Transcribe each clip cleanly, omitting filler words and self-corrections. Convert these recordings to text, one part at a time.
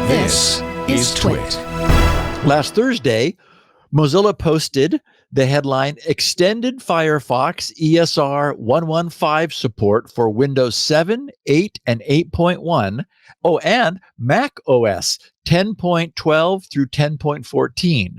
This is TWiT. Last Thursday, Mozilla posted the headline, Extended Firefox ESR 115 support for Windows 7, 8, and 8.1. Oh, and Mac OS 10.12 through 10.14.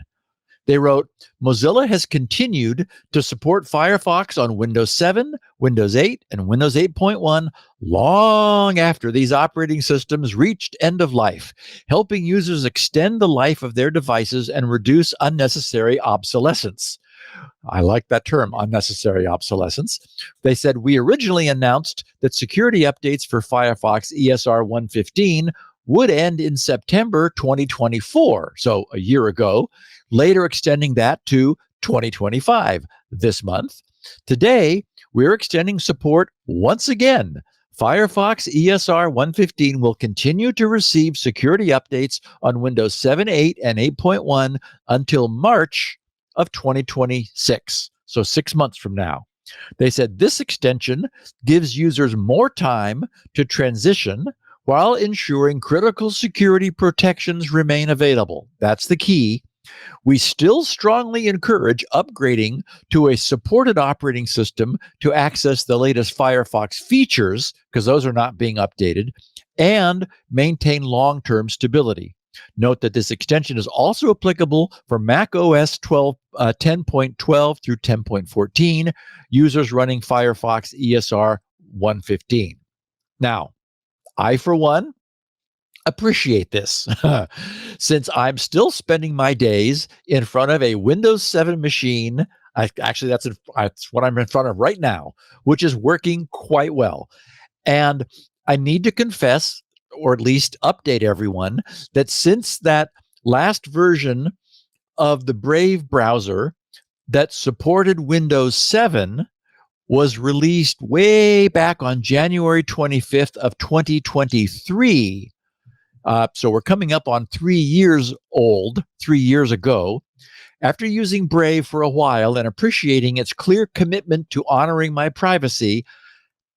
They wrote, Mozilla has continued to support Firefox on Windows 7, Windows 8, and Windows 8.1 long after these operating systems reached end of life, helping users extend the life of their devices and reduce unnecessary obsolescence. I like that term, unnecessary obsolescence. They said, we originally announced that security updates for Firefox ESR 115 would end in September 2024, so a year ago, later extending that to 2025 this month. Today, we're extending support once again. Firefox ESR 115 will continue to receive security updates on Windows 7, 8, and 8.1 until March of 2026, so 6 months from now. They said this extension gives users more time to transition while ensuring critical security protections remain available. That's the key. We still strongly encourage upgrading to a supported operating system to access the latest Firefox features, because those are not being updated, and maintain long-term stability. Note that this extension is also applicable for Mac OS 10.12 through 10.14, users running Firefox ESR 115. Now, I, for one, appreciate this since I'm still spending my days in front of a Windows 7 machine. Actually, that's what I'm in front of right now, which is working quite well. And I need to confess, or at least update everyone, that since that last version of the Brave browser that supported Windows 7 was released way back on January 25th of 2023. So we're coming up on 3 years old, 3 years ago. After using Brave for a while and appreciating its clear commitment to honoring my privacy,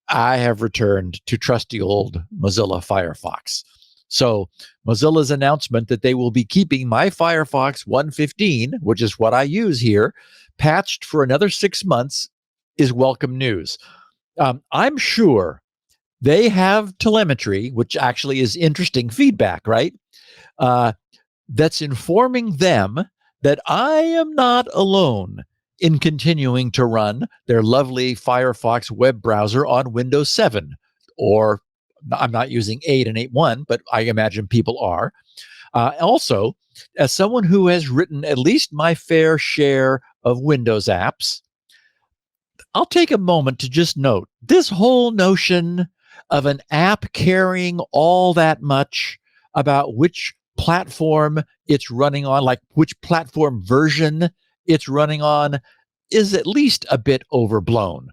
I have returned to trusty old Mozilla Firefox. So Mozilla's announcement that they will be keeping my Firefox 115, which is what I use here, patched for another 6 months is welcome news. I'm sure they have telemetry, which actually is interesting feedback, right? That's informing them that I am not alone in continuing to run their lovely Firefox web browser on Windows 7. Or I'm not using 8 and 8.1, but I imagine people are. Also, as someone who has written at least my fair share of Windows apps, I'll take a moment to just note this whole notion of an app caring all that much about which platform it's running on, like which platform version it's running on, is at least a bit overblown.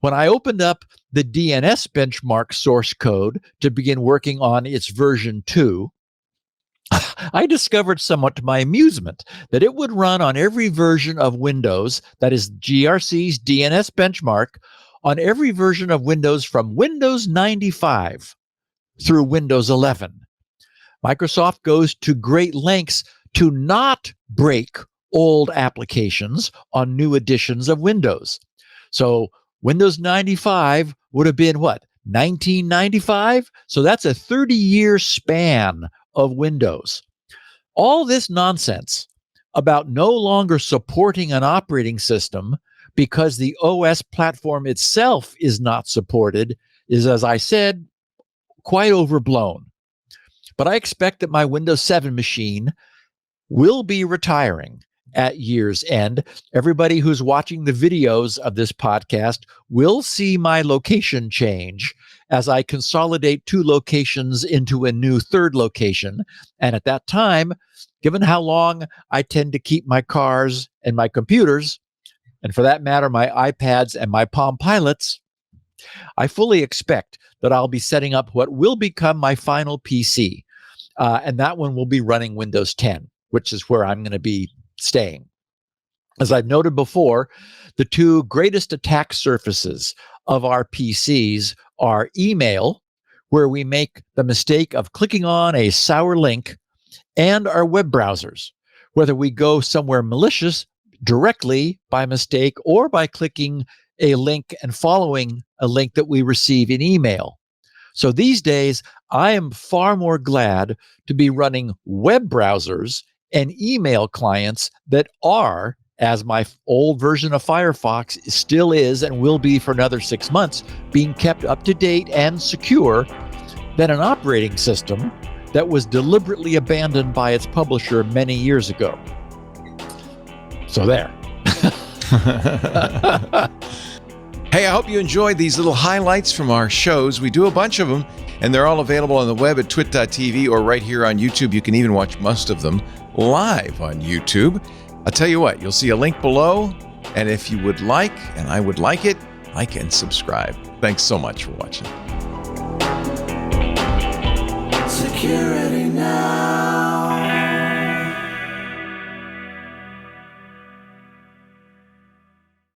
When I opened up the DNS benchmark source code to begin working on its version 2, I discovered, somewhat to my amusement, that it would run on every version of Windows, that is GRC's DNS benchmark, on every version of Windows from Windows 95 through Windows 11. Microsoft goes to great lengths to not break old applications on new editions of Windows. So Windows 95 would have been what, 1995? So that's a 30-year span of Windows. All this nonsense about no longer supporting an operating system because the OS platform itself is not supported is, as I said, quite overblown. But I expect that my Windows 7 machine will be retiring at year's end. Everybody who's watching the videos of this podcast will see my location change as I consolidate 2 locations into a new 3rd location. And at that time, given how long I tend to keep my cars and my computers, and for that matter, my iPads and my Palm Pilots, I fully expect that I'll be setting up what will become my final PC. And that one will be running Windows 10, which is where I'm going to be staying. As I've noted before, the 2 greatest attack surfaces of our PCs are email, where we make the mistake of clicking on a sour link, and our web browsers, whether we go somewhere malicious directly by mistake or by clicking a link and following a link that we receive in email. So these days, I am far more glad to be running web browsers and email clients that are, as my old version of Firefox still is and will be for another 6 months, being kept up to date and secure, than an operating system that was deliberately abandoned by its publisher many years ago. So there. Hey, I hope you enjoyed these little highlights from our shows. We do a bunch of them, and they're all available on the web at twit.tv or right here on YouTube. You can even watch most of them live on YouTube. I'll tell you what, you'll see a link below, and if you would like, and I would like it, like and subscribe. Thanks so much for watching. Security Now.